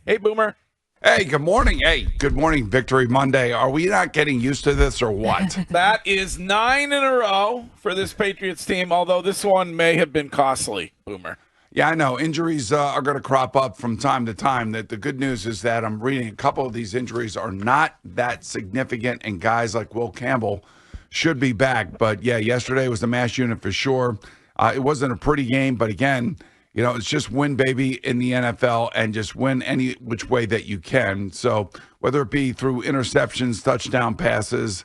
Hey, Boomer. Hey, good morning. Hey, good morning, Victory Monday. Are we not getting used to this or what? That is 9 in a row for this Patriots team, although this one may have been costly, Boomer. Yeah, I know. Injuries are going to crop up from time to time. That the good news is that I'm reading a couple of these injuries are not that significant, and guys like Will Campbell should be back. But yeah, yesterday was the mass unit for sure. It wasn't a pretty game, but again, it's just win, baby, in the NFL, and just win any which way that you can. So whether it be through interceptions, touchdown passes,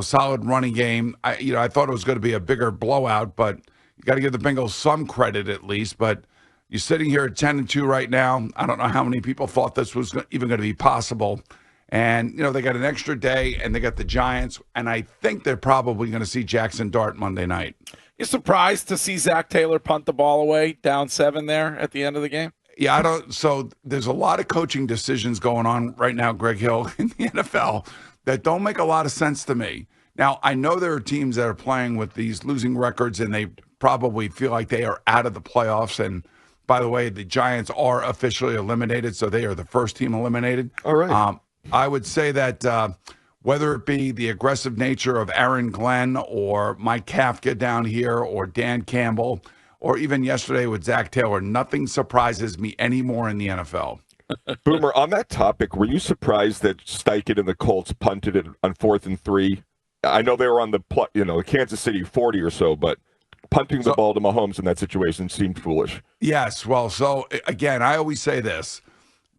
solid running game. I thought it was going to be a bigger blowout, but you got to give the Bengals some credit at least. But you're sitting here at 10-2 right now. I don't know how many people thought this was even going to be possible. And, they got an extra day, and they got the Giants, and I think they're probably going to see Jaxson Dart Monday night. You surprised to see Zach Taylor punt the ball away down 7 there at the end of the game? Yeah, I don't. So there's a lot of coaching decisions going on right now, Greg Hill, in the NFL that don't make a lot of sense to me. Now, I know there are teams that are playing with these losing records, and they probably feel like they are out of the playoffs. And by the way, the Giants are officially eliminated, so they are the first team eliminated. All right. I would say that whether it be the aggressive nature of Aaron Glenn or Mike Kafka down here or Dan Campbell or even yesterday with Zach Taylor, nothing surprises me anymore in the NFL. Boomer, on that topic, were you surprised that Steichen and the Colts punted it on 4th and 3? I know they were on the Kansas City 40 or so, but punting the ball to Mahomes in that situation seemed foolish. Yes. Well, so again, I always say this,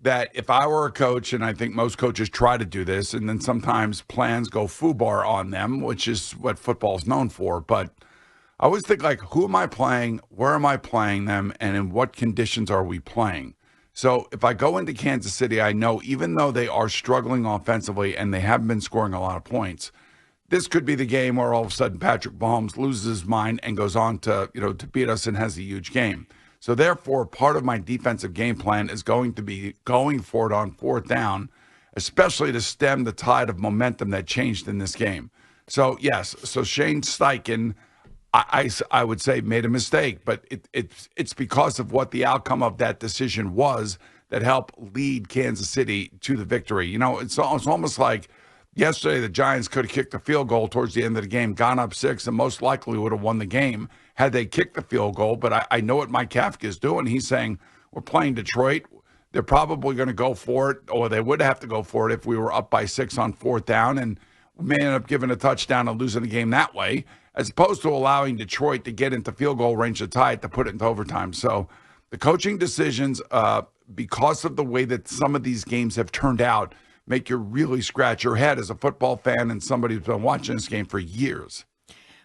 that if I were a coach, and I think most coaches try to do this, and then sometimes plans go foobar on them, which is what football is known for. But I always think, like, who am I playing? Where am I playing them? And in what conditions are we playing? So if I go into Kansas City, I know even though they are struggling offensively and they haven't been scoring a lot of points, this could be the game where all of a sudden Patrick Mahomes loses his mind and goes on to beat us and has a huge game. So therefore, part of my defensive game plan is going to be going for it on 4th down, especially to stem the tide of momentum that changed in this game. So yes, so Shane Steichen, I would say, made a mistake, but it's because of what the outcome of that decision was that helped lead Kansas City to the victory. It's almost like yesterday the Giants could have kicked the field goal towards the end of the game, gone up 6, and most likely would have won the game had they kicked the field goal. But I know what Mike Kafka is doing. He's saying, we're playing Detroit. They're probably going to go for it, or they would have to go for it if we were up by 6 on 4th down, and we may end up giving a touchdown and losing the game that way, as opposed to allowing Detroit to get into field goal range to tie it, to put it into overtime. So the coaching decisions, because of the way that some of these games have turned out, make you really scratch your head as a football fan and somebody who's been watching this game for years.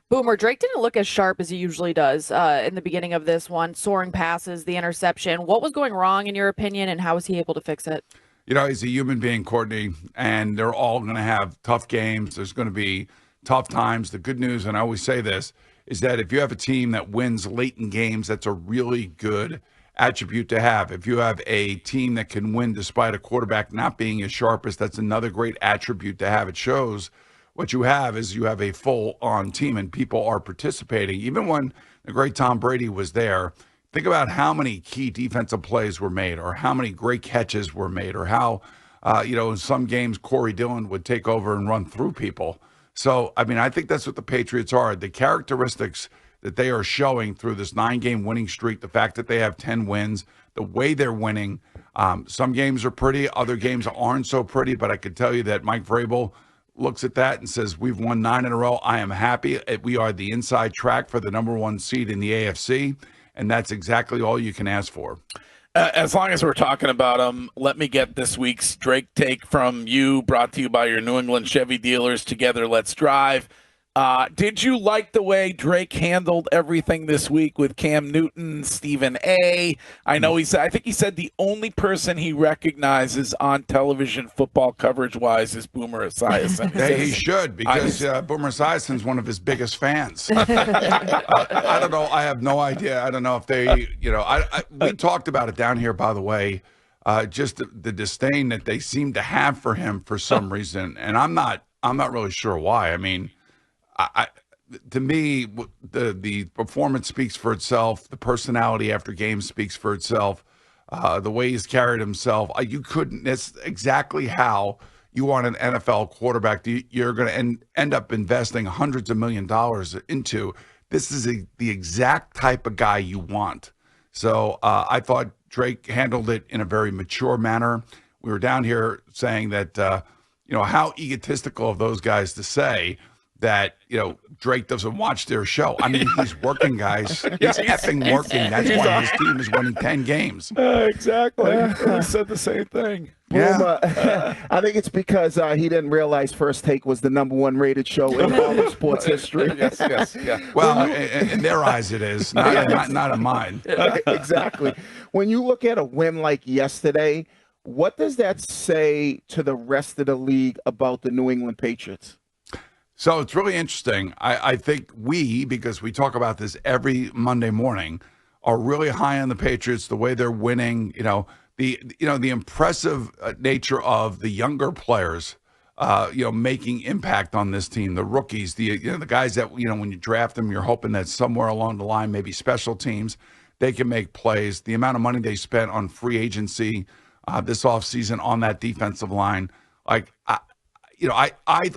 Boomer, Drake didn't look as sharp as he usually does in the beginning of this one. Soaring passes, the interception. What was going wrong in your opinion, and how was he able to fix it? He's a human being, Courtney, and they're all going to have tough games. There's going to be tough times. The good news, and I always say this, is that if you have a team that wins late in games, that's a really good attribute to have. If you have a team that can win despite a quarterback not being as sharp as, that's another great attribute to have. It shows what you have is you have a full-on team and people are participating. Even when the great Tom Brady was there, think about how many key defensive plays were made, or how many great catches were made, or how, in some games Corey Dillon would take over and run through people. So, I think that's what the Patriots are. The characteristics that they are showing through this 9-game winning streak, the fact that they have 10 wins, the way they're winning. Some games are pretty, other games aren't so pretty, but I can tell you that Mike Vrabel looks at that and says, we've won 9 in a row. I am happy. We are the inside track for the number 1 seed in the AFC, and that's exactly all you can ask for. As long as we're talking about them, let me get this week's Drake take from you, brought to you by your New England Chevy dealers. Together, let's drive. Did you like the way Drake handled everything this week with Cam Newton, Stephen A? I know I think he said the only person he recognizes on television football coverage-wise is Boomer Esiason. Hey, he should, because Boomer Esiason is one of his biggest fans. I don't know. I have no idea. I don't know if they, we talked about it down here, by the way, just the disdain that they seem to have for him for some reason. And I'm not really sure why. To me, the performance speaks for itself. The personality after games speaks for itself. the way he's carried himself. You couldn't. That's exactly how you want an NFL quarterback. You're going to end up investing hundreds of $millions into. This is the exact type of guy you want. So I thought Drake handled it in a very mature manner. We were down here saying that, how egotistical of those guys to say that, Drake doesn't watch their show. I mean, he's working, guys. He's effing working. That's why his team is winning 10 games. Exactly. I said the same thing. Yeah. I think it's because he didn't realize First Take was the #1 rated show in all of sports history. Yes, yeah. Well, in their eyes it is, not in mine. Exactly. When you look at a win like yesterday, what does that say to the rest of the league about the New England Patriots? So it's really interesting. I think because we talk about this every Monday morning, are really high on the Patriots, the way they're winning, the impressive nature of the younger players, making impact on this team, the rookies, the guys that, when you draft them, you're hoping that somewhere along the line, maybe special teams, they can make plays. The amount of money they spent on free agency this offseason on that defensive line,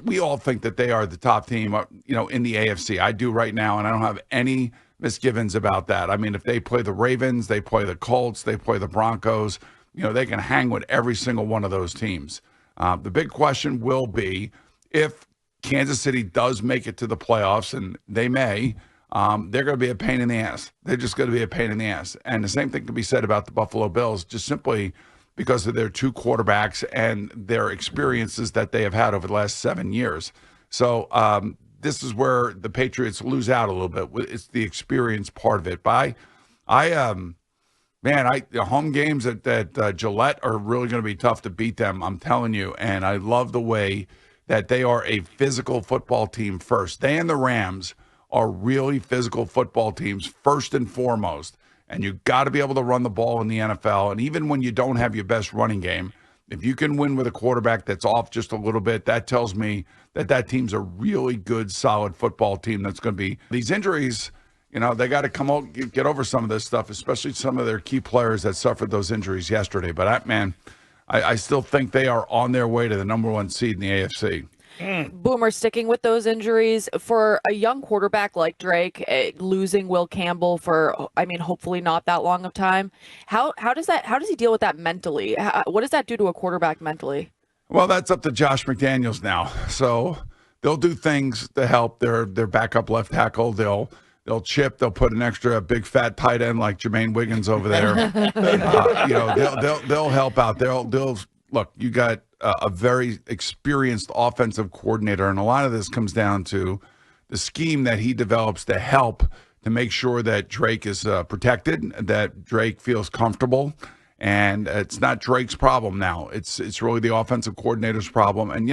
we all think that they are the top team, in the AFC. I do right now, and I don't have any misgivings about that. I mean, if they play the Ravens, they play the Colts, they play the Broncos, they can hang with every single one of those teams. The big question will be if Kansas City does make it to the playoffs, and they may, they're going to be a pain in the ass. They're just going to be a pain in the ass. And the same thing can be said about the Buffalo Bills, just simply because of their two quarterbacks and their experiences that they have had over the last 7 years. So this is where the Patriots lose out a little bit. It's the experience part of it. But the home games at Gillette are really going to be tough to beat them, I'm telling you. And I love the way that they are a physical football team first. They and the Rams are really physical football teams first and foremost. And you got to be able to run the ball in the NFL. And even when you don't have your best running game, if you can win with a quarterback that's off just a little bit, that tells me that team's a really good, solid football team that's going to be. These injuries, they got to get over some of this stuff, especially some of their key players that suffered those injuries yesterday. But, I still think they are on their way to the #1 seed in the AFC. Boomer, sticking with those injuries for a young quarterback like Drake, losing Will Campbell for, hopefully not that long of time. How does he deal with that mentally? What does that do to a quarterback mentally? Well, that's up to Josh McDaniels now. So they'll do things to help their backup left tackle. They'll chip. They'll put an extra big fat tight end like Jermaine Wiggins over there. They'll help out. They'll look. You got a very experienced offensive coordinator, and a lot of this comes down to the scheme that he develops to help to make sure that Drake is protected, that Drake feels comfortable, and it's not Drake's problem now. It's really the offensive coordinator's problem. And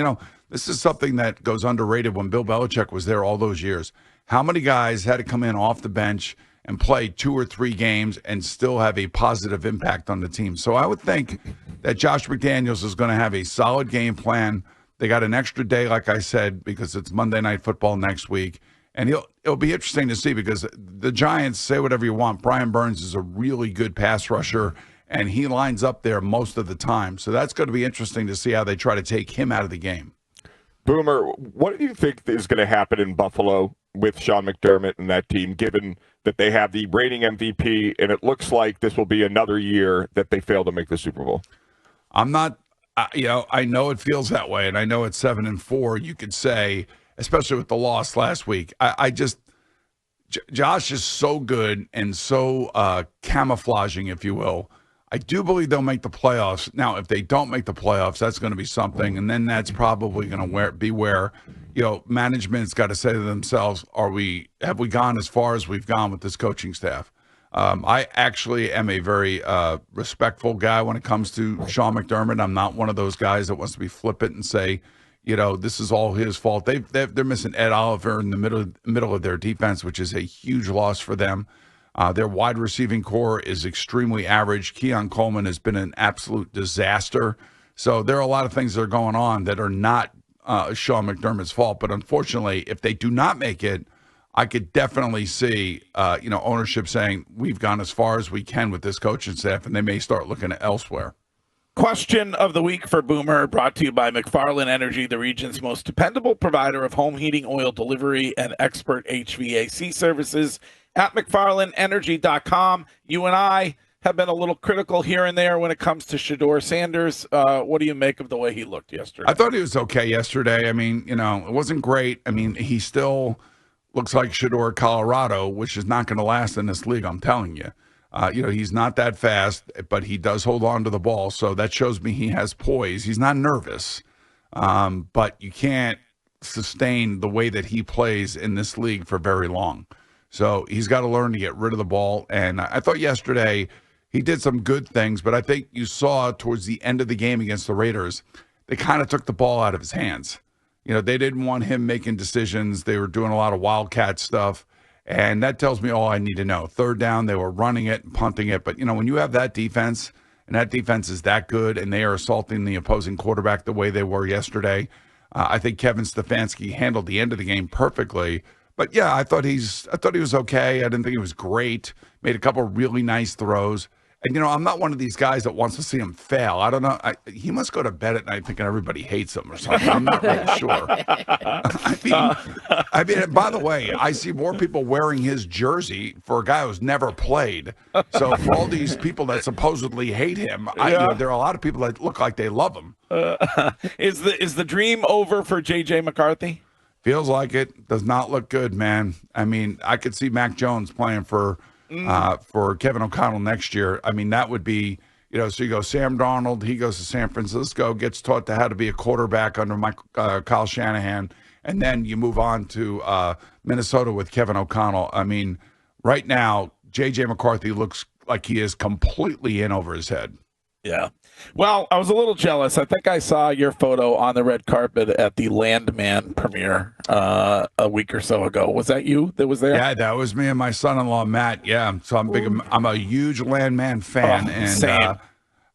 this is something that goes underrated when Bill Belichick was there all those years. How many guys had to come in off the bench and play 2 or 3 games and still have a positive impact on the team? So I would think that Josh McDaniels is going to have a solid game plan. They got an extra day, like I said, because it's Monday Night Football next week. And it'll be interesting to see because the Giants, say whatever you want, Brian Burns is a really good pass rusher, and he lines up there most of the time. So that's going to be interesting to see how they try to take him out of the game. Boomer, what do you think is going to happen in Buffalo with Sean McDermott and that team, given that they have the reigning MVP, and it looks like this will be another year that they fail to make the Super Bowl? I'm not, I know it feels that way, and I know it's 7-4. You could say, especially with the loss last week. Josh is so good and so camouflaging, if you will. I do believe they'll make the playoffs. Now, if they don't make the playoffs, that's going to be something, and then that's probably going to be where management's got to say to themselves, have we gone as far as we've gone with this coaching staff? I actually am a very respectful guy when it comes to Sean McDermott. I'm not one of those guys that wants to be flippant and say, this is all his fault. They're missing Ed Oliver in the middle of their defense, which is a huge loss for them. Their wide receiving core is extremely average. Keon Coleman has been an absolute disaster. So there are a lot of things that are going on that are not Sean McDermott's fault. But unfortunately, if they do not make it, I could definitely see, ownership saying we've gone as far as we can with this coaching staff, and they may start looking elsewhere. Question of the week for Boomer, brought to you by McFarland Energy, the region's most dependable provider of home heating, oil delivery, and expert HVAC services at McFarlandEnergy.com. You and I have been a little critical here and there when it comes to Shedeur Sanders. What do you make of the way he looked yesterday? I thought he was okay yesterday. I mean, it wasn't great. I mean, he still looks like Shedeur Colorado, which is not going to last in this league, I'm telling you. He's not that fast, but he does hold on to the ball. So that shows me he has poise. He's not nervous, but you can't sustain the way that he plays in this league for very long. So he's got to learn to get rid of the ball. And I thought yesterday he did some good things, but I think you saw towards the end of the game against the Raiders, they kind of took the ball out of his hands. They didn't want him making decisions. They were doing a lot of wildcat stuff. And that tells me all I need to know. Third down, they were running it and punting it. But, when you have that defense, and that defense is that good, and they are assaulting the opposing quarterback the way they were yesterday, I think Kevin Stefanski handled the end of the game perfectly. But, yeah, I thought he was okay. I didn't think he was great. Made a couple really nice throws. And, I'm not one of these guys that wants to see him fail. I don't know. He must go to bed at night thinking everybody hates him or something. I'm not really sure. I mean, by the way, I see more people wearing his jersey for a guy who's never played. So for all these people that supposedly hate him, there are a lot of people that look like they love him. Is the dream over for J.J. McCarthy? Feels like it. Does not look good, man. I mean, I could see Mac Jones playing for Kevin O'Connell next year. I mean, that would be, so you go Sam Darnold, he goes to San Francisco, gets taught to how to be a quarterback under Kyle Shanahan, and then you move on to Minnesota with Kevin O'Connell. I mean, right now, J.J. McCarthy looks like he is completely in over his head. Yeah. Well, I was a little jealous. I think I saw your photo on the red carpet at the Landman premiere a week or so ago. Was that you that was there? Yeah, that was me and my son-in-law, Matt. Yeah, so I'm a huge Landman fan. And same.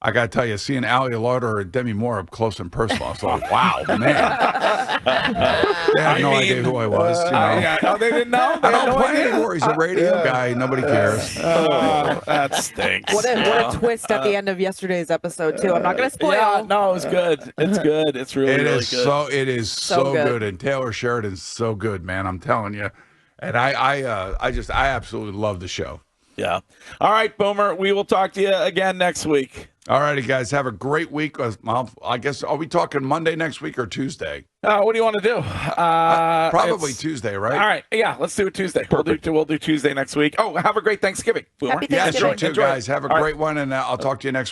I got to tell you, seeing Ali Lauder and Demi Moore up close and personal, I was like, wow, man. They had no idea who I was. No, they didn't know. I don't play anymore. He's a radio guy. Nobody cares. That stinks. What a twist at the end of yesterday's episode, too. I'm not going to spoil. Yeah, no, it was good. It's good. It's really good. It is so good. And Taylor Sheridan's so good, man. I'm telling you. And I absolutely love the show. Yeah. All right, Boomer. We will talk to you again next week. All righty, guys. Have a great week. I guess, are we talking Monday next week or Tuesday? What do you want to do? Probably Tuesday, right? All right. Yeah, let's do it Tuesday. We'll do Tuesday next week. Oh, have a great Thanksgiving, Boomer. Happy Thanksgiving. Yes, you too, guys. Have a great one, and I'll talk to you next week.